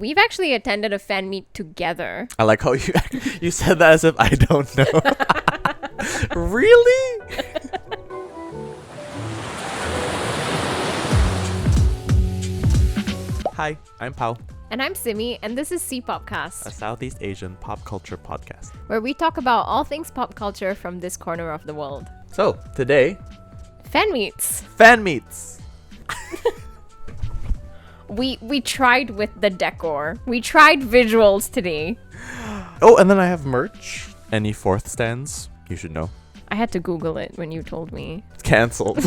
we've actually attended a fan meet together. I like how you said that as if I don't know. Really? Hi, I'm Pao, And I'm Simi, and this is seapopcast, a Southeast Asian pop culture podcast. where we talk about all things pop culture from this corner of the world. So, today, Fan meets. fan meets. We tried with the decor. We tried visuals today. Oh, and then I have merch. Any fourth stands, you should know. I had to Google it when you told me. It's cancelled.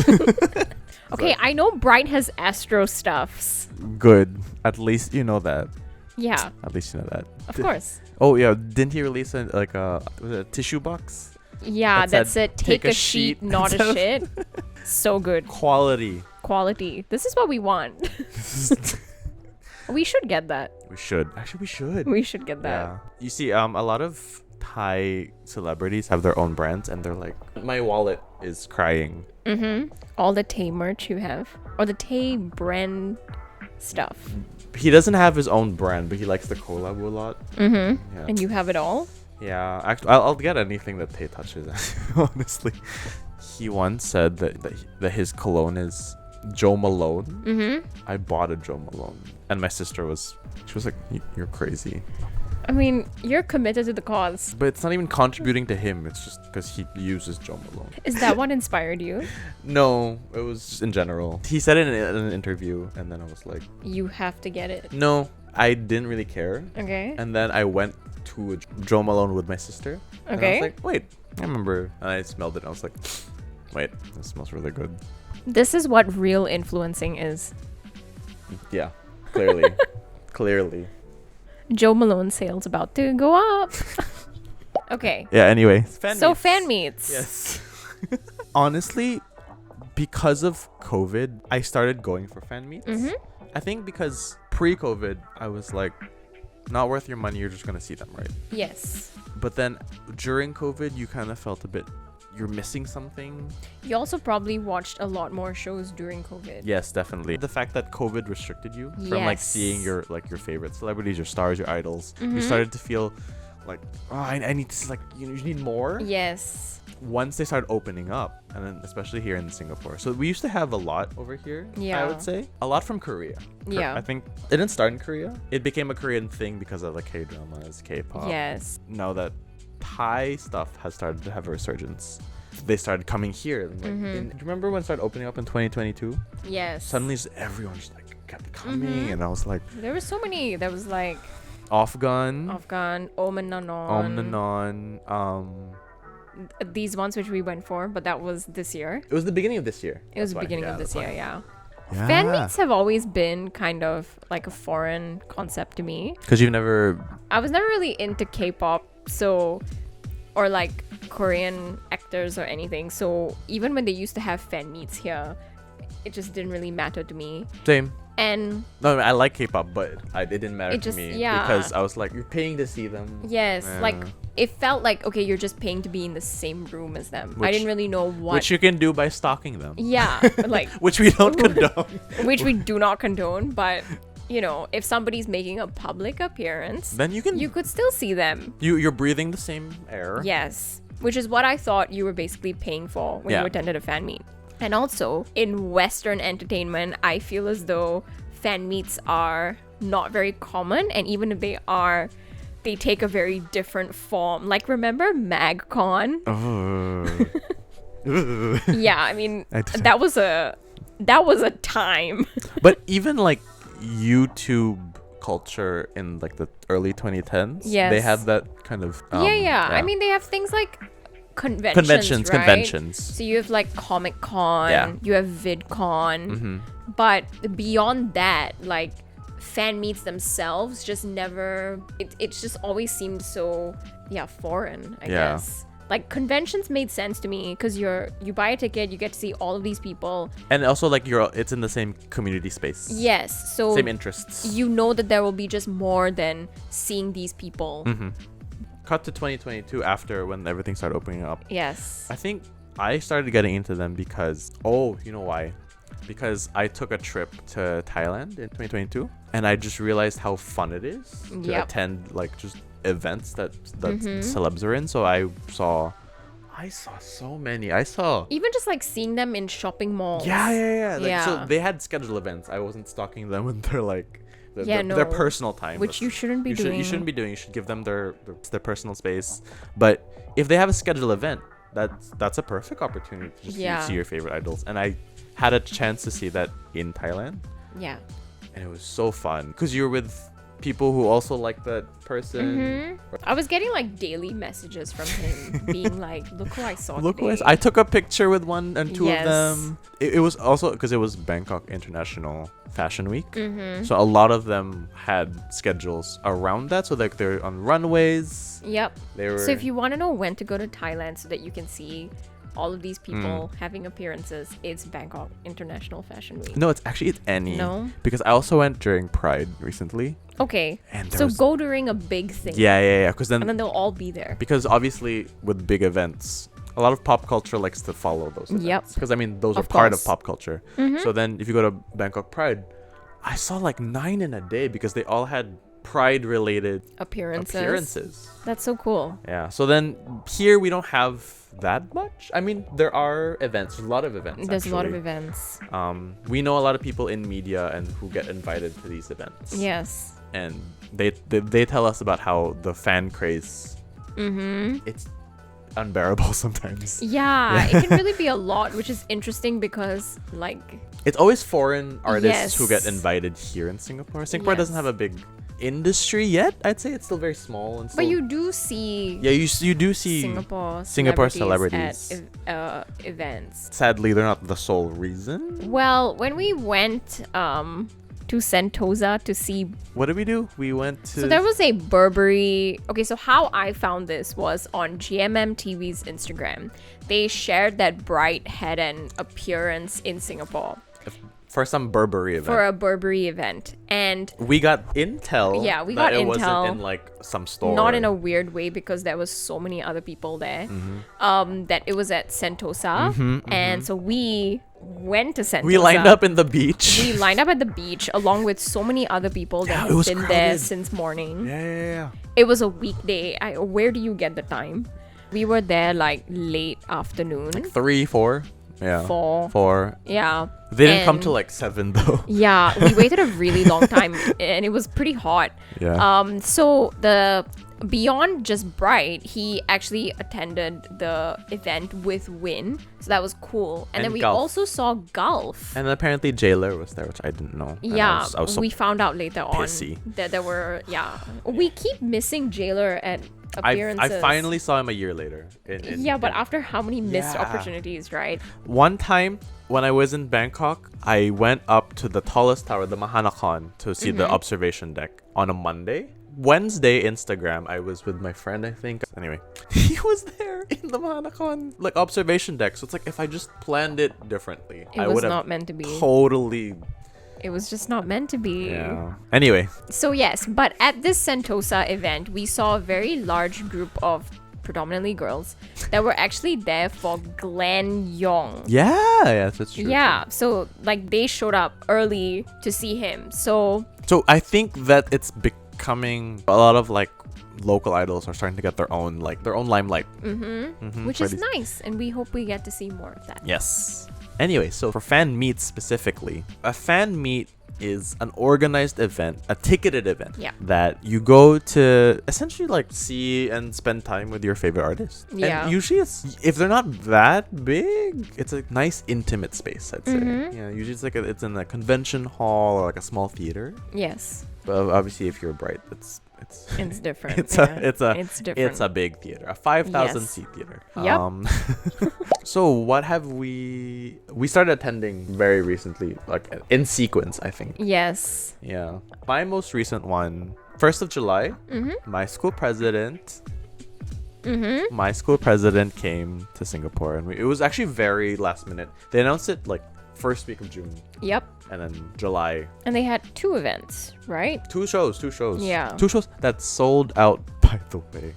Okay, I know Bright has Astro stuffs. Good. At least you know that. Yeah, At least you know that. of course. Oh yeah, didn't he release a tissue box? Yeah, That that's said, it. Take a sheet, not a shit. So good. Quality. Quality. This is what we want. We should get that. We should. Actually, we should. We should get that. Yeah. You see, a lot of Thai celebrities have their own brands, and they're like, my wallet is crying. Mm-hmm. All the Tay merch you have. Or the Tay brand stuff. He doesn't have his own brand, but he likes the collab a lot. Mm-hmm. Yeah. And you have it all? Yeah, actually, I'll get anything that Tay touches. Honestly, he once said that his cologne is Joe Malone. Mm-hmm. I bought a Joe Malone, and my sister was like, "You're crazy." I mean, you're committed to the cause. But it's not even contributing to him. It's just because he uses Joe Malone. Is that what inspired you? No, it was just in general. He said it in an interview, and then I was like, You have to get it. no, I didn't really care. Okay. And then I went to a Joe Malone with my sister. And I Okay. was like, wait, I remember. And I smelled it, and I was like, wait, this smells really good. This is what real influencing is. Yeah, clearly. Clearly. Joe Malone sales about to go up. Okay. Yeah, anyway. Fan meets. Yes. Honestly, because of COVID, I started going for fan meets. Mm-hmm. I think because pre-COVID, I was like, not worth your money, you're just going to see them, right? Yes. But then during COVID, you kind of felt a bit, you're missing something. You also probably watched a lot more shows during COVID. Yes, definitely. The fact that COVID restricted you from like Yes. seeing your favorite celebrities, your stars, your idols, you Mhm. started to feel like, oh, I need to, like, you need more. Yes. Once they started opening up, and then especially here in Singapore. So we used to have a lot over here, Yeah. I would say. A lot from Korea. Yeah. I think it didn't start in Korea. It became a Korean thing because of the K-dramas, K-pop. Yes. Now that Thai stuff has started to have a resurgence, they started coming here. Like, Mhm. do you remember when it started opening up in 2022? Yes. Suddenly just everyone just like kept coming, Mhm. and I was like, There were so many. There was like Afghan, Afghan, Om and Nanon. Nanon. These ones which we went for, but that was this year. It was the beginning of this year. It was That's the why. beginning Yeah, of this that's year, why. yeah. Fan meets have always been kind of like a foreign concept to me. Because you've never. I was never really into K-pop, so, or like Korean actors or anything. So even when they used to have fan meets here, it just didn't really matter to me. Same. And No, I mean, I like K-pop, but it didn't matter It to just- me yeah. because I was like, you're paying to see them. yes, Yeah. like it felt like, okay, you're just paying to be in the same room as them. I Which- didn't really know what. Which you can do by stalking them. Yeah, like Which we don't condone. which we do not condone, but you know, if somebody's making a public appearance, Then you can. you could still see them. You're breathing the same air. Yes, which is what I thought you were basically paying for when Yeah. you attended a fan meet. And also, in Western entertainment, I feel as though fan meets are not very common, and even if they are, they take a very different form. Like, remember MagCon? Yeah, I mean, I don't- that was a time. But even like YouTube culture in like the early 2010s, Yes. they had that kind of. Yeah. I mean, they have things like conventions, right? conventions. So you have like Comic Con, Yeah. you have VidCon, Mm-hmm. but beyond that, like fan meets themselves just never. It's just always seemed so foreign. I Yeah. guess. Like conventions made sense to me because you buy a ticket, you get to see all of these people. And also like it's in the same community space. Yes, so Same interests. you know that there will be just more than seeing these people. Mm-hmm. Cut to 2022 after when everything started opening up. Yes. I think I started getting into them because, you know why? because I took a trip to Thailand in 2022, and I just realized how fun it is to attend like just events that celebs are in. So I saw so many. I saw even just like seeing them in shopping malls. Yeah. So they had scheduled events. I wasn't stalking them when they're like their personal time, which you shouldn't be doing. You shouldn't be doing. You should give them their personal space. But if they have a scheduled event, that's a perfect opportunity to just see your favorite idols. And I had a chance to see that in Thailand. Yeah. And it was so fun because you're with people who also like that person. I was getting like daily messages from him being like, look who I saw today. I took a picture with one and two of them. It was also because it was Bangkok International Fashion Week. So a lot of them had schedules around that. So like they're on runways. Yep. So if you want to know when to go to Thailand so that you can see all of these people having appearances, it's Bangkok International Fashion Week. No, it's any. No? Because I also went during Pride recently. Okay. And so go during a big thing. Yeah. And then they'll all be there. Because obviously with big events, a lot of pop culture likes to follow those events. Yep. Because I mean, those are part of pop culture. So then if you go to Bangkok Pride, I saw like 9 in a day because they all had Pride-related appearances. That's so cool. Yeah. So then here we don't have that much. I mean, there are events. There's a lot of events. There's a lot of events. We know a lot of people in media and who get invited to these events. Yes. And they tell us about how the fan craze. It's unbearable sometimes. Yeah, it can really be a lot, which is interesting because like it's always foreign artists who get invited here in Singapore. Singapore doesn't have a big industry yet. I'd say it's still very small and still, but you do see you do see Singapore celebrities at events. Sadly, they're not the sole reason. Well, when we went to Sentosa to see, what did we do? We went to, so there was a Burberry. Okay, so how I found this was on GMM TV's Instagram. They shared that Bright had an appearance in Singapore for some Burberry event. For a Burberry event. And we got intel. Yeah, we got intel. It wasn't in like some store. Not in a weird way because there was so many other people there. That it was at Sentosa. And so we went to Sentosa. We lined up in the beach. We lined up at the beach along with so many other people that have been crowded there since morning. Yeah. It was a weekday. Where do you get the time? We were there like late afternoon. Like 3, 4. Yeah. 4. Yeah. They didn't come till like 7 though. Yeah, we waited a really long time and it was pretty hot. Yeah. So beyond just Bright, he actually attended the event with Win. So that was cool. And then we also saw Golf. And apparently Jailer was there, which I didn't know. Yeah, I was so we found out later pissy. On that there were, we keep missing Jailer at appearances. I finally saw him a year later. But after how many missed opportunities, right? One time when I was in Bangkok, I went up to the tallest tower, the Mahanakhon, to see the observation deck on a Monday. Wednesday, Instagram, I was with my friend, I think. Anyway, he was there in the Mahanakhon, like observation deck. So it's like if I just planned it differently, I would have not meant to be. Totally. It was just not meant to be. Yeah. Anyway. So yes, but at this Sentosa event, we saw a very large group of predominantly girls that were actually there for Glenn Yong. Yeah, that's true. Yeah, so like they showed up early to see him. So I think that it's becoming a lot of like local idols are starting to get their own limelight. Which is nice, and we hope we get to see more of that. Yes. Anyway, so for fan meets specifically, a fan meet is an organized event, a ticketed event that you go to essentially like see and spend time with your favorite artist. Yeah. And usually if they're not that big, it's a nice intimate space, I'd say. Yeah, usually it's in a convention hall or like a small theater. Yes. But obviously if you're Bright, it's different. It's different. It's a big theater, a 5,000 seat theater. Yep. So what have we started attending very recently, like in sequence, I think. Yes. Yeah. My most recent one, 1st of July, my school president came to Singapore, and it was actually very last minute. They announced it like first week of June. Yep. And then July. And they had 2 events, right? 2 shows. Yeah. 2 shows that sold out, by the way.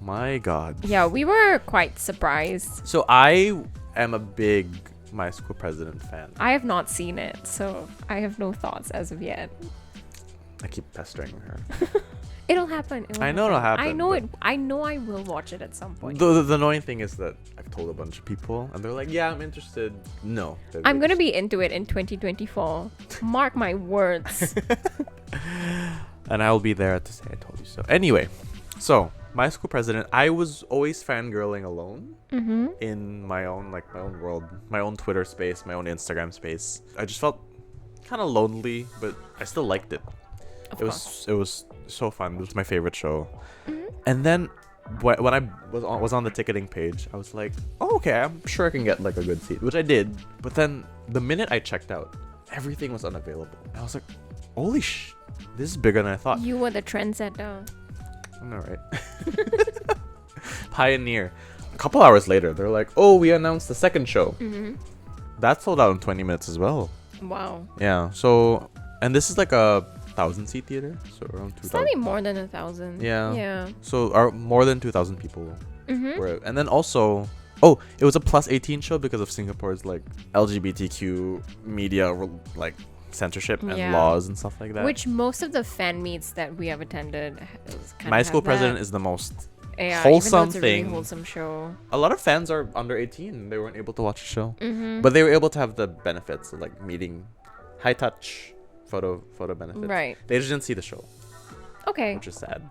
My God. Yeah, we were quite surprised. So I am a big my school president fan. I have not seen it, so I have no thoughts as of yet. I keep pestering her. It'll happen. I know it'll happen. I know it. I know I will watch it at some point. The annoying thing is that I've told a bunch of people, and they're like, "Yeah, I'm interested." No, I'm gonna be into it in 2024. Mark my words. And I'll be there to say I told you so. Anyway, so my school president, I was always fangirling alone in my own world, my own Twitter space, my own Instagram space. I just felt kind of lonely, but I still liked it. It was so fun. It was my favorite show. And then when I was on the ticketing page, I was like, oh, okay, I'm sure I can get like a good seat, which I did. But then the minute I checked out, everything was unavailable. And I was like, holy this is bigger than I thought. You were the trendsetter. I know, right? Pioneer. A couple hours later, they're like, oh, we announced the second show. That sold out in 20 minutes as well. Wow. Yeah, so, and this is like a 1,000-seat theater, so around 2,000. Slightly more than 1,000. Yeah. So more than 2,000 people were, and then also, oh, it was a plus 18 show because of Singapore's like LGBTQ media like censorship and laws and stuff like that. Which most of the fan meets that we have attended My school president is the most wholesome even though it's a thing. really wholesome show. A lot of fans are under 18. They weren't able to watch the show, but they were able to have the benefits of like meeting, high touch photo benefits. Right. They just didn't see the show. Okay. Which is sad.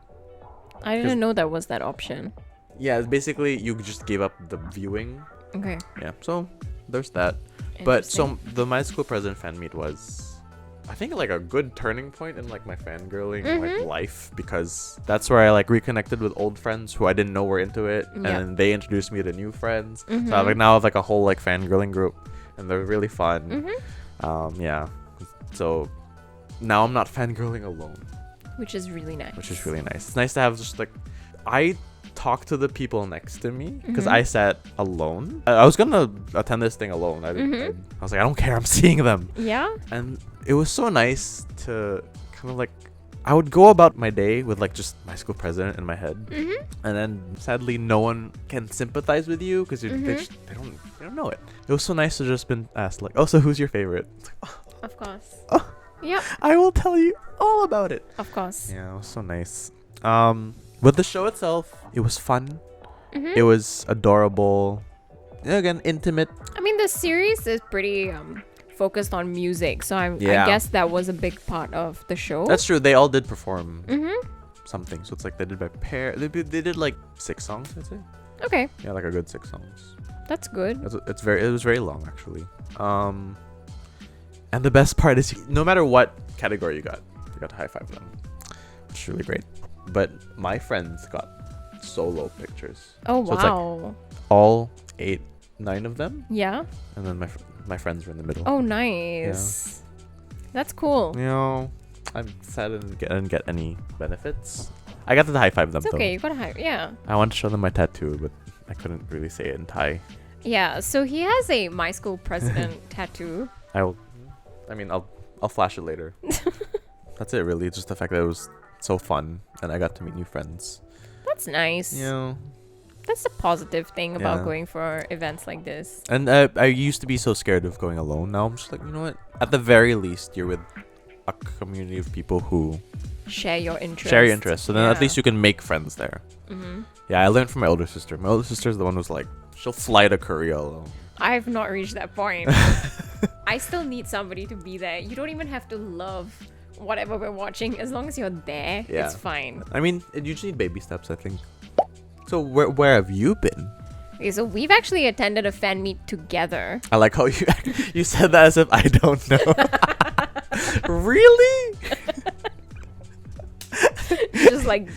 I didn't know that was that option. Yeah, basically you just gave up the viewing. Okay. Yeah. So there's that. But so the My School President fan meet was, I think, like a good turning point in like my fangirling like life, because that's where I like reconnected with old friends who I didn't know were into it, and then they introduced me to new friends. So I now have like a whole like fangirling group, and they're really fun. Yeah. So now I'm not fangirling alone, which is really nice. It's nice to have just like I talk to the people next to me, because I sat alone. I was gonna attend this thing alone. I was like, I don't care, I'm seeing them. Yeah. And it was so nice to kind of like, I would go about my day with like just my school president in my head, and then sadly no one can sympathize with you because they don't know it. It was so nice to just been asked like, oh, so who's your favorite? Like, oh, of course. Oh, yep. I will tell you all about it. Of course. Yeah, it was so nice. But the show itself, it was fun. It was adorable. Again, intimate. I mean, the series is pretty focused on music, so I guess that was a big part of the show. That's true. They all did perform something. So it's like they did by pair. They did like 6 songs, I'd say. Okay. Yeah, like a good 6 songs. That's good. It was very long actually. And the best part is, no matter what category you got to high five them, which is really great. But my friends got solo pictures. Oh, so wow. It's like all 9 of them. Yeah. And then my friends were in the middle. Oh, nice. Yeah. That's cool. You know, I'm sad I didn't get any benefits. I got to high five them. It's okay. Though. You got to high. Yeah. I wanted to show them my tattoo, but I couldn't really say it in Thai. Yeah. So he has a My School President tattoo. I'll flash it later. That's it, really. Just the fact that it was so fun and I got to meet new friends. That's nice. You know, that's a positive thing about going for events like this. And I used to be so scared of going alone. Now I'm just like, you know what? At the very least, you're with a community of people who share your interests. So then at least you can make friends there. Yeah, I learned from my older sister. My older sister is the one who's like, she'll fly to Korea alone. I've not reached that point. I still need somebody to be there. You don't even have to love whatever we're watching. As long as you're there, it's fine. I mean, you just need baby steps, I think. So where have you been? Okay, so we've actually attended a fan meet together. I like how you said that as if I don't know. Really? Just like...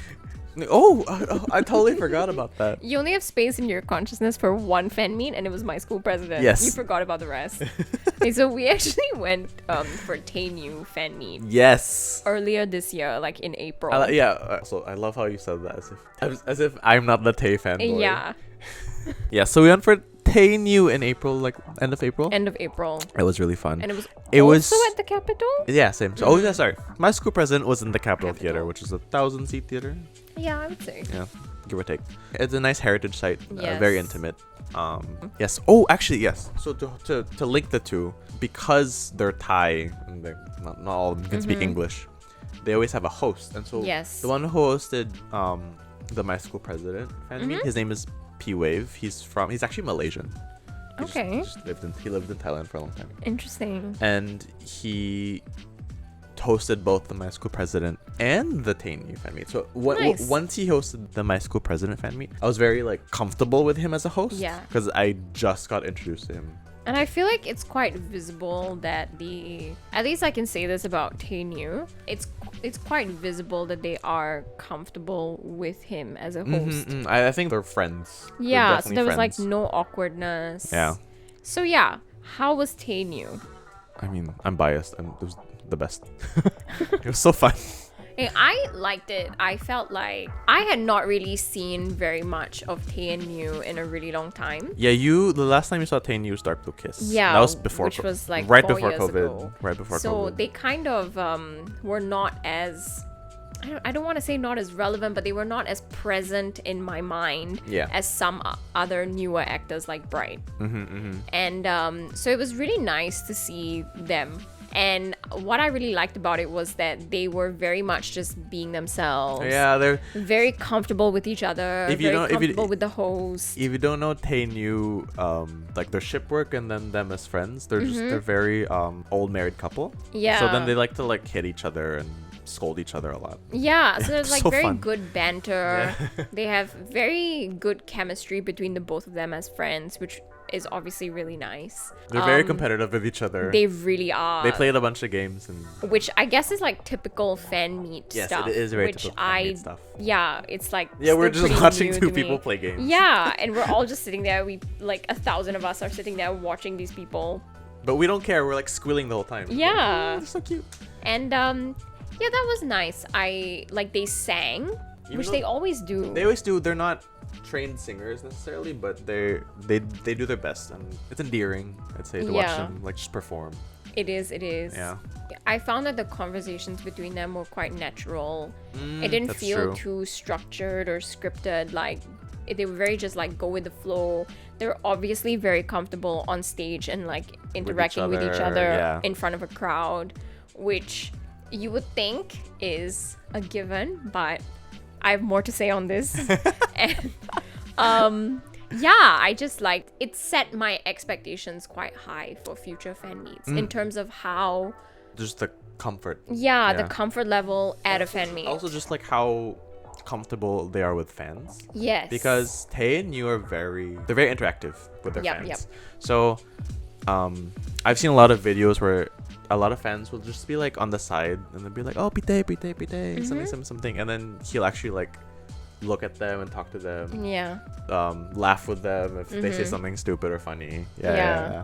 Oh, I totally forgot about that. You only have space in your consciousness for one fan meet, and it was My School President. Yes. You forgot about the rest. Okay, so we actually went for TayNew fan meet. Yes. Earlier this year, like in April. So I love how you said that as if I'm not the Tay fanboy. Yeah. Yeah. So we went for TayNew in April, like end of April. End of April. It was really fun. And it was also at the Capitol. Yeah, same. So, sorry. My School President was in the Capitol Theater, which is a 1,000-seat theater. Yeah, I would say. Yeah. give or take. It's a nice heritage site, Yes. very intimate. Yes. Oh, actually, yes. So to link the two, because they're Thai, and not all of them can speak English, they always have a host. And so Yes. the one who hosted my school president, Fanmeet, his name is P Wave. He's actually Malaysian. Okay. He lived in Thailand for a long time. Interesting. And he hosted both the My School President and the TayNew fan meet. So Nice. once he hosted the My School President fan meet, I was very like comfortable with him as a host. Yeah. Because I just got introduced to him. And I feel like it's quite visible that at least I can say this about TayNew, it's quite visible that they are comfortable with him as a host. I think they're friends. They're Yeah, so definitely there was friends. like no awkwardness. Yeah. So yeah, how was TayNew? I mean, I'm biased. It was the best. It was so fun. Hey, I liked it. I felt like I had not really seen very much of TayNew in a really long time. Yeah, the last time you saw TayNew was Dark Blue Kiss. Yeah, that was before. which was like right 4 before years COVID. ago. Right before So COVID. they kind of were not as I don't want to say not as relevant, but they were not as present in my mind as some other newer actors like Bright. And so it was really nice to see them. And what I really liked about it was that they were very much just being themselves. Yeah, they're Very comfortable with each other. If you very don't- if you- comfortable with the host. if you don't know TayNew, like their ship work and then them as friends, they're very old married couple. Yeah. So then they like to like hit each other and scold each other a lot. Yeah, so there's like So very fun. good banter. They have very good chemistry between the both of them as friends, which is obviously really nice. They're very competitive with each other. They really are. They played a bunch of games and which I guess is like typical fan meet yes, stuff. it is very which typical Fanmeet stuff. Yeah, it's like Yeah, we're still just pretty watching new two to people me. play games. Yeah, and we're all just sitting there. We like 1,000 of us are sitting there watching these people. But we don't care. We're like squealing the whole time. Yeah. Oh, they're so cute. And yeah, that was nice. I like they sang, which though they always do. They always do. They're not trained singers necessarily, but they do their best, and it's endearing, I'd say, to watch Yeah. them like just perform. It is. Yeah. I found that the conversations between them were quite natural. It didn't that's feel true. too structured or scripted. Like they were very just like go with the flow. They were obviously very comfortable on stage and like interacting with each other yeah. in front of a crowd, which you would think is a given, but I have more to say on this. And yeah, I just like it set my expectations quite high for future fan meets in terms of how Just the comfort. the comfort level at a fan meet. Also, just like how comfortable they are with fans. Yes. Because Tay and you are they're very interactive with their Yep, fans. yep. So, I've seen a lot of videos where a lot of fans will just be like on the side and they'll be like, oh, pite, something. And then he'll actually like look at them and talk to them. Yeah. Laugh with them if they say something stupid or funny. Yeah.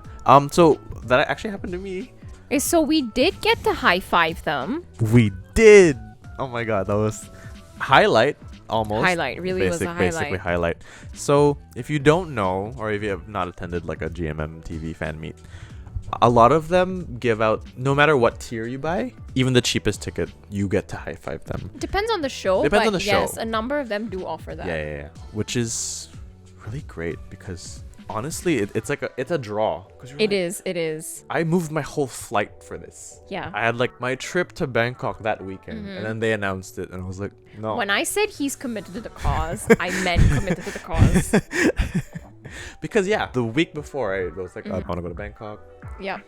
So that actually happened to me. So we did get to high five them. We did. Oh my god, that was highlight almost. Highlight, really was a highlight. Basically highlight. So if you don't know, or if you have not attended like a GMM TV fan meet, a lot of them give out, no matter what tier you buy, even the cheapest ticket, you get to high five them. Depends on the show. Depends but on the show. yes, a number of them do offer that. Yeah. Which is really great because honestly, it's a draw. It is. I moved my whole flight for this. Yeah. I had like my trip to Bangkok that weekend, and then they announced it, and I was like, no. When I said he's committed to the cause, I meant committed to the cause. Because yeah, the week before I was like, I want to go to Bangkok. Yeah.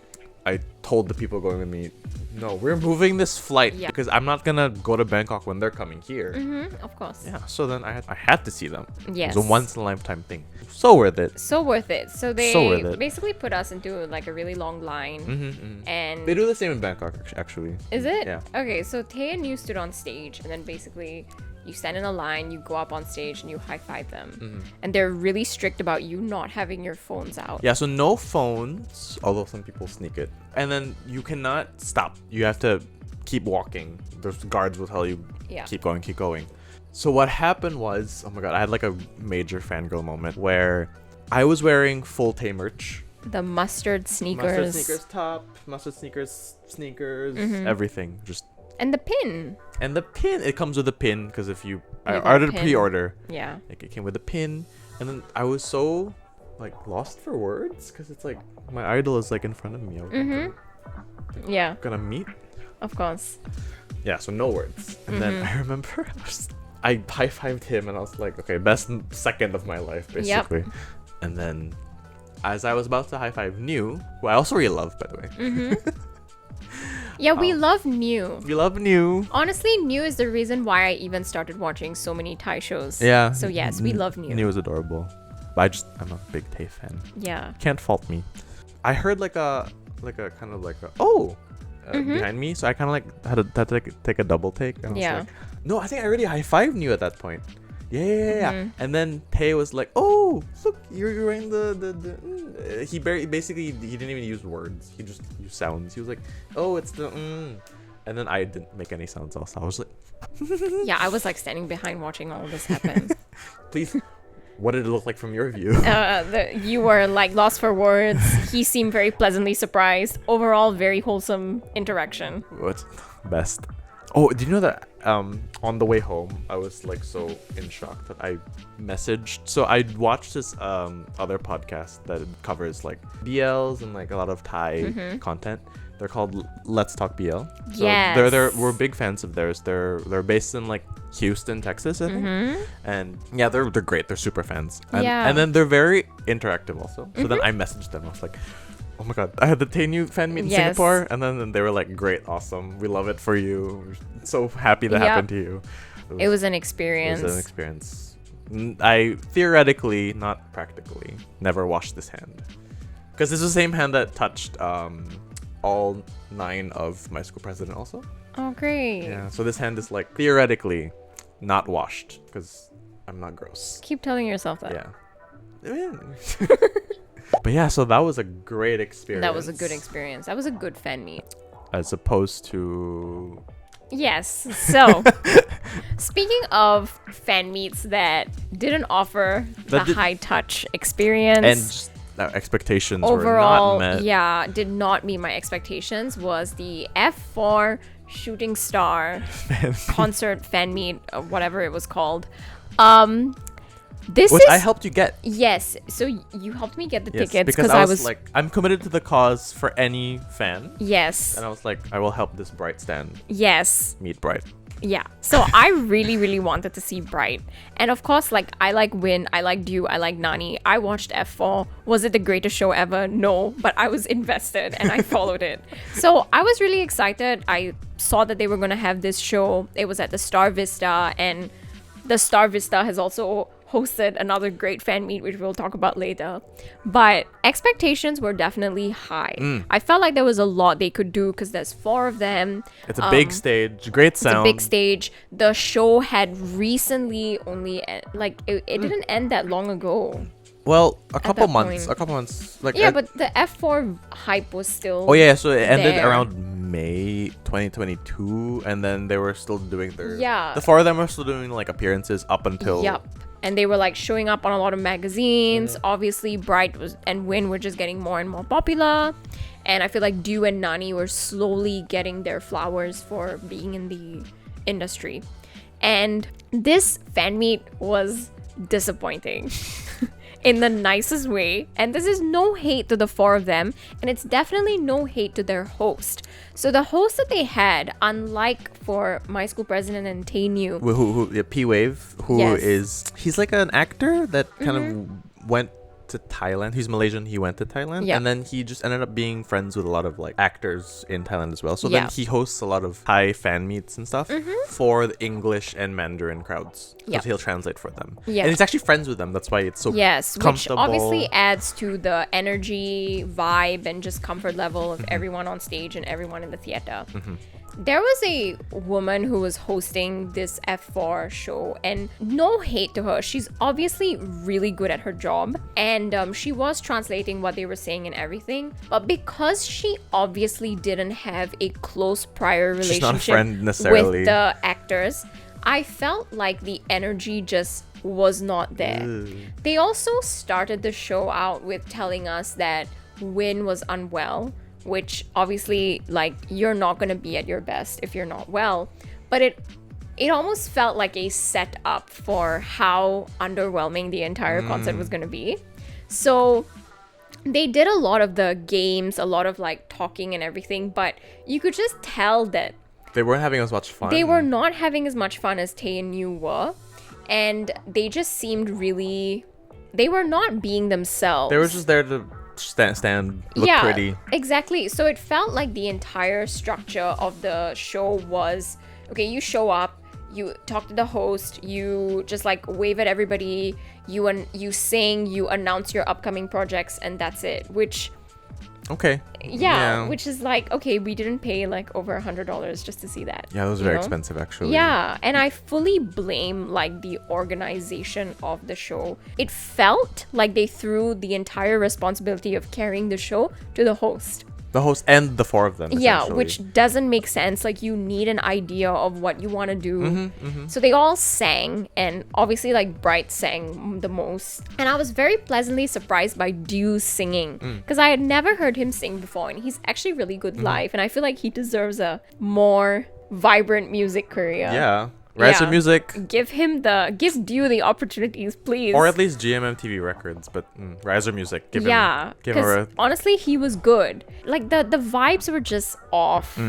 I told the people going with me, no, we're moving this flight because I'm not gonna go to Bangkok when they're coming here. Of course. Yeah, so then I had to see them. Yes. It was a once in a lifetime thing. So worth it. So worth it. So they So worth it. basically put us into like a really long line. And They do the same in Bangkok actually. is it? Yeah. Okay, so Tay and you stood on stage, and then basically you stand in a line, you go up on stage, and you high five them. And they're really strict about you not having your phones out. Yeah, so no phones, although some people sneak it. And then you cannot stop. You have to keep walking. Those guards will tell you, keep going. So what happened was, oh my god, I had like a major fangirl moment where I was wearing full Tay merch. The mustard sneakers. Mustard sneakers top, mustard sneakers, everything. Just And the pin. And the pin, it comes with a pin because if you I You got a ordered a pin. pre-order, Yeah. like it came with a pin, and then I was so like lost for words because it's like my idol is like in front of me. I was Yeah, gonna meet. of course. Yeah, so no words. And then I remember I high-fived him and I was like, okay, best second of my life, basically. And then as I was about to high-five New, who I also really love, by the way. Yeah, we love New. We love New. Honestly, New is the reason why I even started watching so many Thai shows. Yeah. So yes, we love New. New is adorable. But I'm a big Tay fan. Yeah. Can't fault me. I heard like a kind of like a behind me, so I kind of like had to take a double take. And I was Yeah. like, no, I think I already high-fived you at that point. Yeah. And then Tay was like, oh, look, you're wearing the he basically he didn't even use words. He just used sounds. He was like, oh, it's the and then I didn't make any sounds also. I was like, Yeah, I was like standing behind watching all this happen. please, what did it look like from your view? You were like lost for words. He seemed very pleasantly surprised. Overall, very wholesome interaction. What's best? Oh, did you know that on the way home I was like so in shock that I messaged. So I watched this other podcast that covers like BLs and like a lot of Thai content. They're called Let's Talk BL. So Yes. we're big fans of theirs. They're based in like Houston, Texas, I think. And yeah, they're great. They're super fans. And, Yeah. and then they're very interactive also. So then I messaged them. I was like, oh my god, I had the TayNew fan meet in Yes. Singapore, and then they were like, great, awesome, we love it for you. We're so happy that Yep. happened to you. It was an It experience. was an experience. I theoretically, not practically, never washed this hand. Because it's the same hand that touched all 9 of my school president also. Oh, great. Yeah, so this hand is like theoretically not washed because I'm not gross. Keep telling yourself that. Yeah. But yeah, so that was a great experience. That was a good experience. That was a good fan meet. As opposed to... Yes. So, speaking of fan meets that didn't offer the high touch experience, And just expectations overall, were not met. yeah, did not meet my expectations, was the F4 Shooting Star concert fan meet, whatever it was called. This Which is I helped you get. yes. So you helped me get the Yes, tickets because I was like, I'm committed to the cause for any fan. yes, And I was like, I will help this Bright stand yes. meet Bright. Yeah. So I really, really wanted to see Bright. And of course, like, I like Win, I like Dew, I like Nani. I watched F4. Was it the greatest show ever? No. But I was invested and I followed it. So I was really excited. I saw that they were going to have this show. It was at the Star Vista. And the Star Vista has also hosted another great fan meet, which we'll talk about later. But expectations were definitely high. I felt like there was a lot they could do because there's 4 of them. It's a big stage, great sound. It's a big stage. The show had recently only it didn't end that long ago. Well, a couple that months. point. A couple months. Like Yeah, but the F4 hype was still. Oh yeah, so it ended there. around May 2022, and then they were still doing their. Yeah. The 4 of them were still doing like appearances up until. Yep. And they were like showing up on a lot of magazines. Obviously, Bright and Win were just getting more and more popular. And I feel like Dew and Nani were slowly getting their flowers for being in the industry. And this fan meet was disappointing in the nicest way. And this is no hate to the 4 of them. And it's definitely no hate to their host. So the host that they had, unlike for my school president and TayNew, P-Wave, who Yes. is he's like an actor that kind of went to Thailand. He's Malaysian. He went to Thailand, Yep. and then he just ended up being friends with a lot of like actors in Thailand as well. So Yeah. then he hosts a lot of Thai fan meets and stuff for the English and Mandarin crowds. So Yep. he'll translate for them. Yeah. And he's actually friends with them. That's why it's so yes, which comfortable. obviously adds to the energy, vibe, and just comfort level of everyone on stage and everyone in the theater. There was a woman who was hosting this F4 show, and no hate to her. She's obviously really good at her job, and she was translating what they were saying and everything. But because she obviously didn't have a close prior She's not a relationship friend necessarily. with the actors, I felt like the energy just was not there. They also started the show out with telling us that Win was unwell, which obviously, like, you're not going to be at your best if you're not well. but it almost felt like a setup for how underwhelming the entire concert was going to be. So they did a lot of the games, a lot of like talking and everything, but you could just tell that They weren't having as much fun. they were not having as much fun as TayNew were, and they just seemed really, they were not being themselves. They were just there to stand, look pretty. Exactly. So it felt like the entire structure of the show was, okay, you show up, you talk to the host, you just like wave at everybody, you sing, you announce your upcoming projects, and that's it. Which, Okay. which is like, okay, we didn't pay like over $100 just to see that. Yeah, those are very expensive actually. Yeah, and I fully blame like the organization of the show. It felt like they threw the entire responsibility of carrying the show to the host. The host and the four of them. Yeah, essentially. which doesn't make sense. Like, you need an idea of what you want to do. Mm-hmm, So they all sang, and obviously like Bright sang the most. And I was very pleasantly surprised by Dew's singing, because I had never heard him sing before, and he's actually really good live, and I feel like he deserves a more vibrant music career. Yeah. Riser Yeah. Music. Give Dew the opportunities, please. Or at least GMMTV Records, but Riser Music. Give him a... because honestly, he was good. Like, the vibes were just off.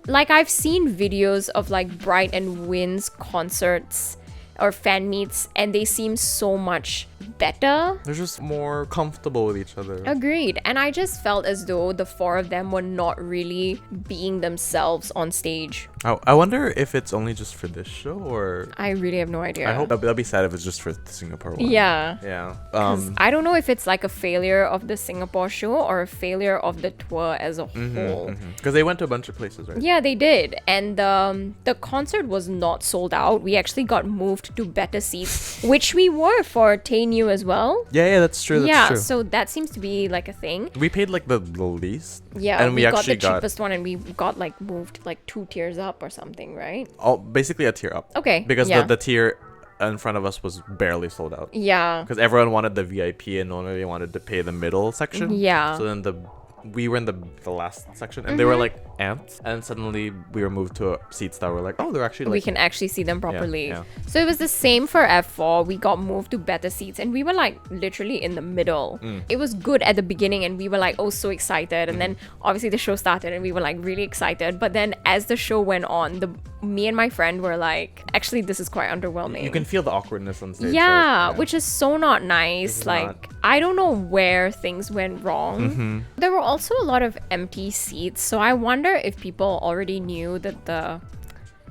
Like, I've seen videos of like Bright and Win's concerts or fan meets, and they seem so much better. They're just more comfortable with each other. Agreed. And I just felt as though the four of them were not really being themselves on stage. I wonder if it's only just for this show or... I really have no idea. I hope that'll be sad if it's just for the Singapore one. Yeah. Yeah. 'Cause I don't know if it's like a failure of the Singapore show or a failure of the tour as a whole. Because they went to a bunch of places, right? Yeah, they did. And the concert was not sold out. We actually got moved to better seats, which we were for TayNew as well. Yeah, that's true. That's true. So that seems to be like a thing. We paid like the least. Yeah, and we got actually the cheapest one, and we got like moved like 2 tiers up or something, right? Basically a tier up. Okay. Because yeah. the tier in front of us was barely sold out. Yeah. Because everyone wanted the VIP and no one really wanted to pay the middle section. Yeah. So then we were in the last section, and they were like ants, and suddenly we were moved to seats that were like, oh, they're actually like... We can actually see them properly. yeah. So it was the same for F4. We got moved to better seats, and we were like literally in the middle. It was good at the beginning, and we were like, oh, so excited. And then obviously the show started, and we were like really excited. But then as the show went on, me and my friend were like, actually, this is quite underwhelming. You can feel the awkwardness on stage. Yeah, right? which is so not nice. It's Like, not. I don't know where things went wrong. There were also a lot of empty seats, so I wonder if people already knew that the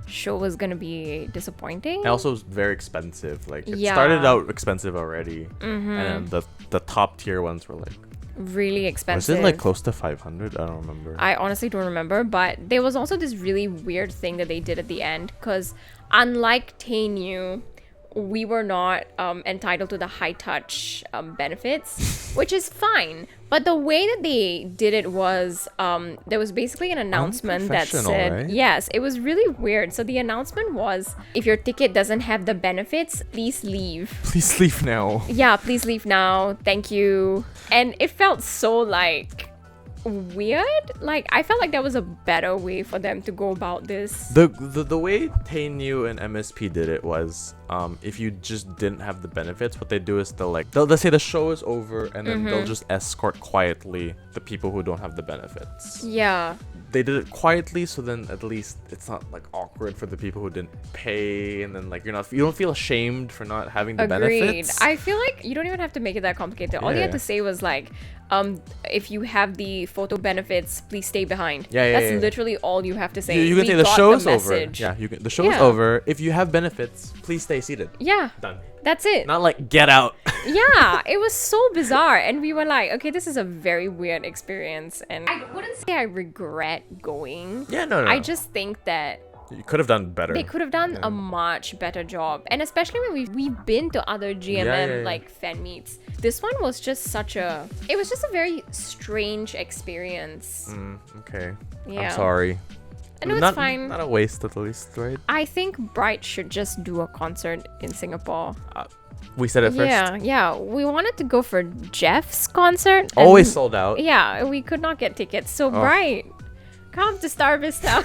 show was gonna be disappointing. And also, it was very expensive. Like, it Yeah. started out expensive already, and then the top tier ones were like... Really Was expensive. it like close to 500? I don't remember. I honestly don't remember, but there was also this really weird thing that they did at the end, because unlike TayNew, we were not entitled to the high touch benefits, which is fine. But the way that they did it was there was basically an announcement that Unprofessional, said, right? yes, it was really weird. So the announcement was, if your ticket doesn't have the benefits, please leave. Please leave now. Yeah, please leave now. Thank you. And it felt so like weird. Like, I felt like there was a better way for them to go about this. The way TayNew and MSP did it was, if you just didn't have the benefits, what they do is they'll say the show is over, and then they'll just escort quietly the people who don't have the benefits. Yeah. They did it quietly, so then at least it's not like awkward for the people who didn't pay, and then like you don't feel ashamed for not having the Agreed. benefits. I feel like you don't even have to make it that complicated. All you had Yeah. to say was like, if you have the photo benefits, please stay behind. Yeah, That's yeah. literally all you have to say. You can We say the got show is over. message. Yeah, you can. The show is Yeah. over. If you have benefits, please stay seated. Yeah. Done. That's it. Not like get out. Yeah, it was so bizarre, and we were like, okay, this is a very weird experience, and I wouldn't say I regret going. Yeah, no. I just think that you could have done better. they could have done a much better job, and especially when we've been to other GMM yeah. like fan meets. This one was just it was just a very strange experience. Okay. Yeah. I'm sorry. No, it's not, fine. Not a waste at least, right? I think Bright should just do a concert in Singapore. We said it first. Yeah. We wanted to go for Jeff's concert. and- Always sold out. Yeah, we could not get tickets. So Bright, come to Star Vista.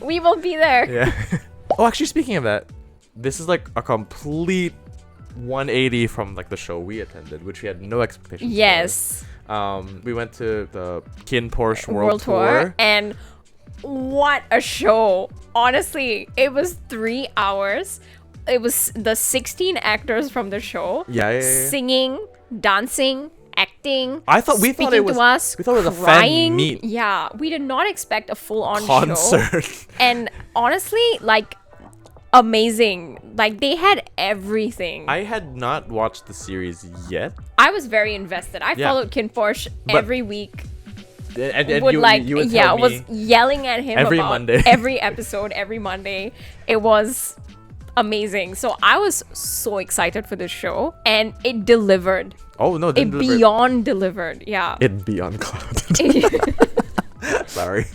We will be there. Yeah. Oh, actually, speaking of that, this is like a complete 180 from like the show we attended, which we had no expectations for. Yes. We went to the KinnPorsche World Tour, and what a show. Honestly, it was 3 hours. It was the 16 actors from the show singing, dancing, acting. We thought it was a fan meet. Yeah, we did not expect a full-on concert. show. And honestly, like, amazing. Like, they had everything. I had not watched the series yet. I was very invested. I followed KinnPorsche every week. And would you would tell me was yelling at him every about Monday. every episode every Monday. It was amazing. So I was so excited for this show, and it delivered. Oh no, it beyond delivered. Yeah. It beyond cloud. Sorry.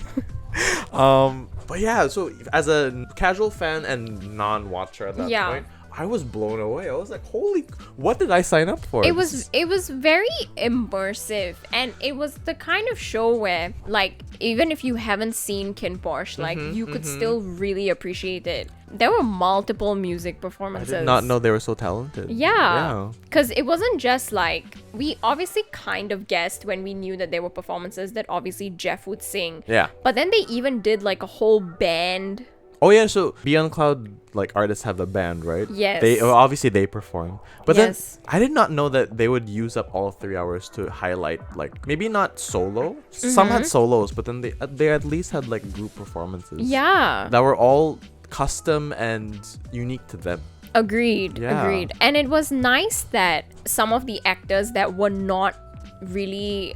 But yeah, so as a casual fan and non-watcher at that point, I was blown away. I was like, holy, what did I sign up for? It was very immersive, and it was the kind of show where, like, even if you haven't seen KinnPorsche, like, you could still really appreciate it. There were multiple music performances. I did not know they were so talented. Yeah. Because it wasn't just like, we obviously kind of guessed when we knew that there were performances that obviously Jeff would sing. Yeah. But then they even did like a whole band. Oh yeah, so Beyond Cloud, like, artists have a band, right? Yes. They perform. But then I did not know that they would use up all 3 hours to highlight, like, maybe not solo. Some had solos, but then they at least had like group performances. Yeah. That were all custom and unique to them. Agreed. And it was nice that some of the actors that were not really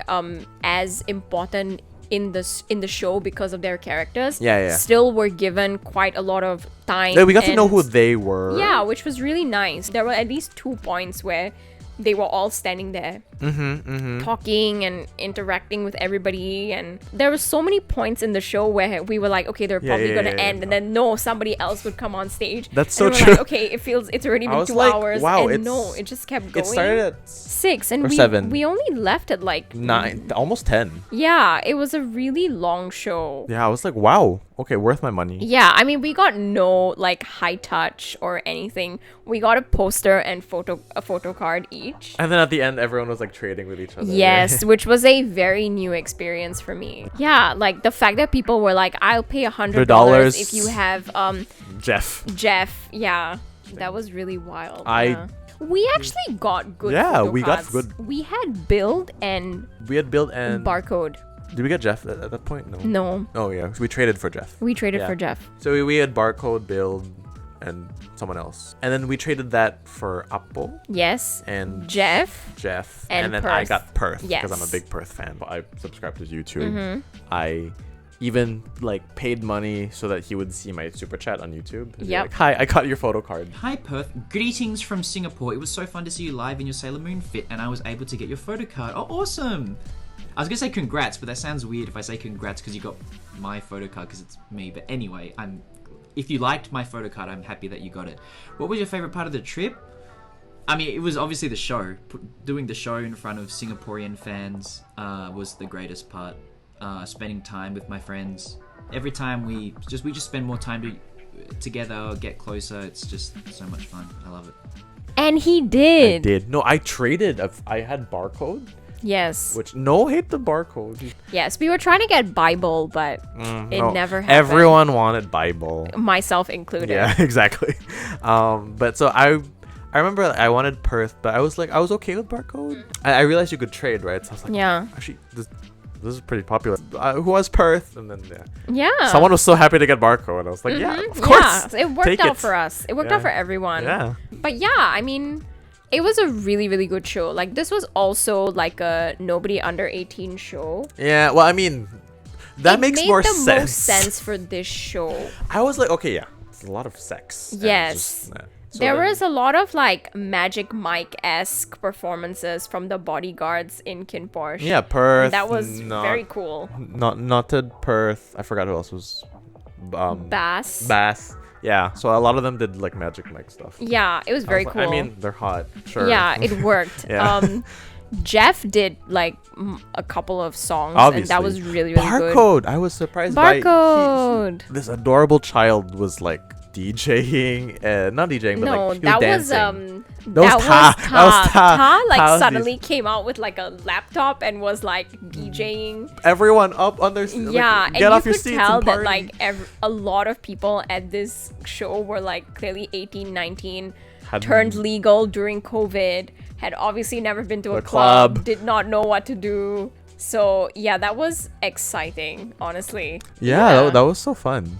as important in the show because of their characters still were given quite a lot of time. Yeah, we got to know who they were. Yeah, which was really nice. There were at least 2 points where they were all standing there talking and interacting with everybody, and there were so many points in the show where we were like, okay, they're probably gonna end, and then no, somebody else would come on stage. That's and so true. Like, okay, it's already been 2 hours. Wow, and no, it just kept going. It started at 6 and or 7. We only left at like 9, almost 10. Yeah, it was a really long show. Yeah, I was like, wow, okay, worth my money. Yeah, I mean, we got no like high touch or anything. We got a poster and a photo card each. And then at the end, everyone was like trading with each other. Yes, which was a very new experience for me. Yeah, like the fact that people were like, I'll pay $100 if you have Jeff. Yeah, that was really wild. We actually got good. Yeah, photo we cards. got good. We had build and barcode. Did we get Jeff at that point? No. Oh yeah, we traded for Jeff. For Jeff. So we had barcode, build, and someone else, and then we traded that for Appo. Yes. And Jeff. And then Perth. I got Perth yes. because I'm a big Perth fan. But I subscribed to YouTube. I even like paid money so that he would see my super chat on YouTube. Yep. Like, hi, I got your photo card. Hi Perth, greetings from Singapore. It was so fun to see you live in your Sailor Moon fit, and I was able to get your photo card. Oh, awesome! I was gonna say congrats, but that sounds weird if I say congrats because you got my photo card because it's me. But anyway, if you liked my photo card, I'm happy that you got it. What was your favorite part of the trip? I mean, it was obviously the show. Doing the show in front of Singaporean fans was the greatest part. Spending time with my friends. Every time we just spend more time together, get closer. It's just so much fun. I love it. And he did. I did. No, I traded. I had barcode. Yes. Which hate the barcode. Yes, we were trying to get Bible, but it never happened. Everyone wanted Bible, myself included. Yeah, exactly. But so I remember I wanted Perth, but I was okay with barcode. I realized you could trade, right? So I was like, yeah, actually, this is pretty popular. Who was Perth? And then someone was so happy to get barcode, and I was like, yeah, of course. Yeah, it worked out for us. It worked out for everyone. Yeah. But yeah, I mean, it was a really, really good show. Like, this was also like a nobody under 18 show. Yeah, well, I mean, that makes more sense. It made the most sense for this show. I was like, okay, yeah, it's a lot of sex. Yes. There was a lot of like Magic Mike-esque performances from the bodyguards in KinnPorsche. Yeah, Perth. And that was very cool. Not Perth. I forgot who else was. Bass. Yeah, so a lot of them did like Magic Mike stuff. Yeah, it was very cool. I mean, they're hot. Sure. Yeah, it worked. Jeff did like a couple of songs, Obviously. and that was really good. Barcode. I was surprised Barcode. by this adorable child was like DJing, not DJing, but No, like he that was dancing. that was Ta. That was Ta. Ta like Ta was suddenly came out with like a laptop and was like DJing. Everyone up on their Yeah, like, and get you off your could seats tell and that party. like a lot of people at this show were like clearly 18, 19, Had- turned legal during COVID, had obviously never been to a The club, club. did not know what to do. So yeah, that was exciting, honestly. Yeah, that was so fun.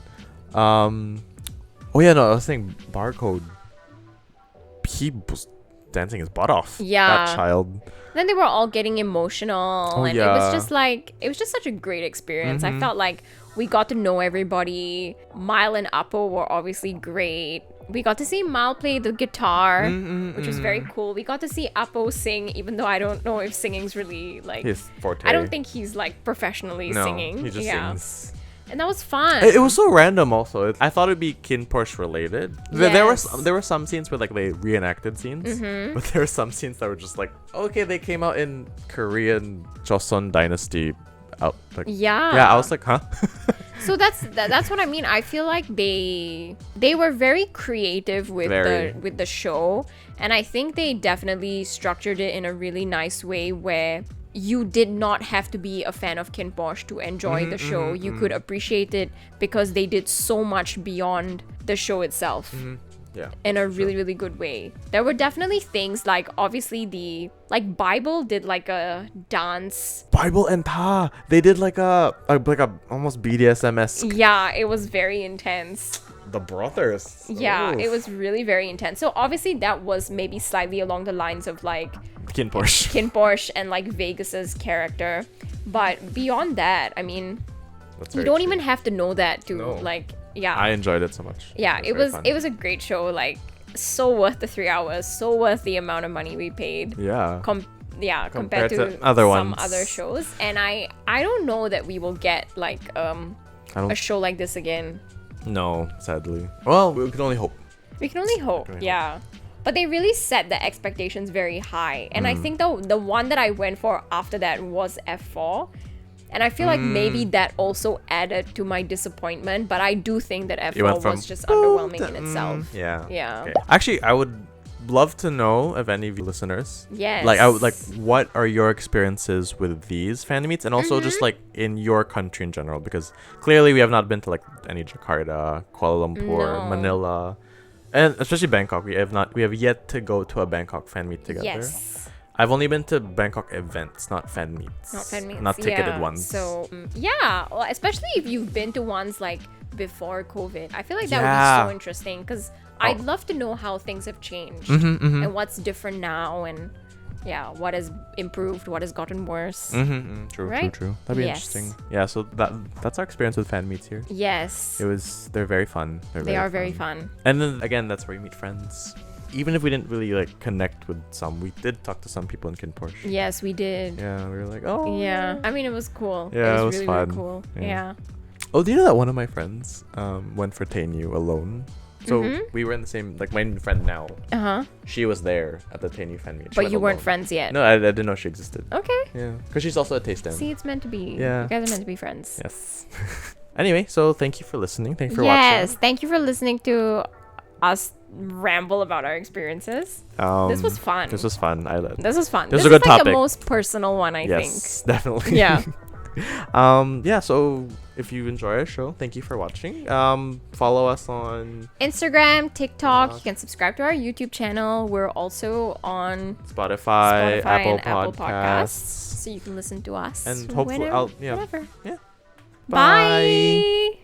Oh yeah, no, I was saying Barcode. He was dancing his butt off. Yeah. That child. Then they were all getting emotional, Oh, and yeah. it was just such a great experience. I felt like we got to know everybody. Mile and Appo were obviously great. We got to see Mal play the guitar, which was very cool. We got to see Appo sing, even though I don't know if singing's really like His forte. I don't think he's like professionally no, singing. he just sings. And that was fun. It was so random. Also, I thought it'd be KinnPorsche related. Yes. There were some scenes where like they reenacted scenes, but there were some scenes that were just like, okay, they came out in Korean Joseon Dynasty. Out like yeah. I was like, huh? So that's what I mean. I feel like they were very creative with the show, and I think they definitely structured it in a really nice way where you did not have to be a fan of KinnPorsche to enjoy the show. You could appreciate it because they did so much beyond the show itself. Yeah. In a really, really good way. There were definitely things like obviously Bible did like a dance. Bible and Ta, they did like a almost BDSM-esque. Yeah, it was very intense. The brothers. Yeah, Oof. it was really very intense. So obviously that was maybe slightly along the lines of like KinnPorsche. and like Vegas's character. But beyond that, I mean, That's you very don't true. even have to know that to No. like, yeah. I enjoyed it so much. Yeah, very fun. it was a great show. Like, so worth the 3 hours, so worth the amount of money we paid. Yeah. Compared to other some ones. other shows. And I don't know that we will get like a show like this again. No, sadly. Well, we can only hope. We can only hope, yeah. But they really set the expectations very high. And I think the one that I went for after that was F4. And I feel like maybe that also added to my disappointment. But I do think that F4 was just underwhelming in itself. Yeah. Yeah. Okay. Actually, I would love to know if any of you listeners, Yes. like, what are your experiences with these fan meets, and also just like in your country in general, because clearly we have not been to like any Jakarta, Kuala Lumpur, No. Manila, and especially Bangkok. We have yet to go to a Bangkok fan meet together. Yes. I've only been to Bangkok events, not fan meets. Not fan meets. Not ticketed yeah. ones. So, yeah. Well, especially if you've been to ones like before COVID. I feel like that would Yeah. be so interesting because I'd love to know how things have changed and what's different now and what has improved, what has gotten worse. True, Right? true. That'd be Yes. interesting. Yeah, so that's our experience with fan meets here. Yes. They're very fun. They are very fun. And then again, that's where you meet friends. Even if we didn't really like connect with some, we did talk to some people in KinnPorsche. Yes, we did. Yeah, we were like, oh. Yeah. I mean, it was cool. Yeah, it was really, fun. really cool. Yeah. Yeah. Oh, do you know that one of my friends went for TayNew alone? So we were in the same, like my friend now, Uh-huh. she was there at the TayNew fan meet. She But went you weren't alone. friends yet. No, I didn't know she existed. Okay. Yeah, because she's also a taste stand. See, it's meant to be. Yeah. You guys are meant to be friends. Yes. Anyway, so thank you for listening. Thank you for Yes. watching. Thank you for listening to us ramble about our experiences. This was fun. This was fun. This was fun. This This was a is good like topic. the most personal one, I Yes, definitely. Yeah. Yeah, so if you enjoy our show, thank you for watching. Follow us on think. Instagram, TikTok. You can subscribe to our YouTube channel. We're also on Spotify, Apple and Apple Podcasts. so you can listen to us. And hopefully whenever, yeah. whenever. Yeah. Bye.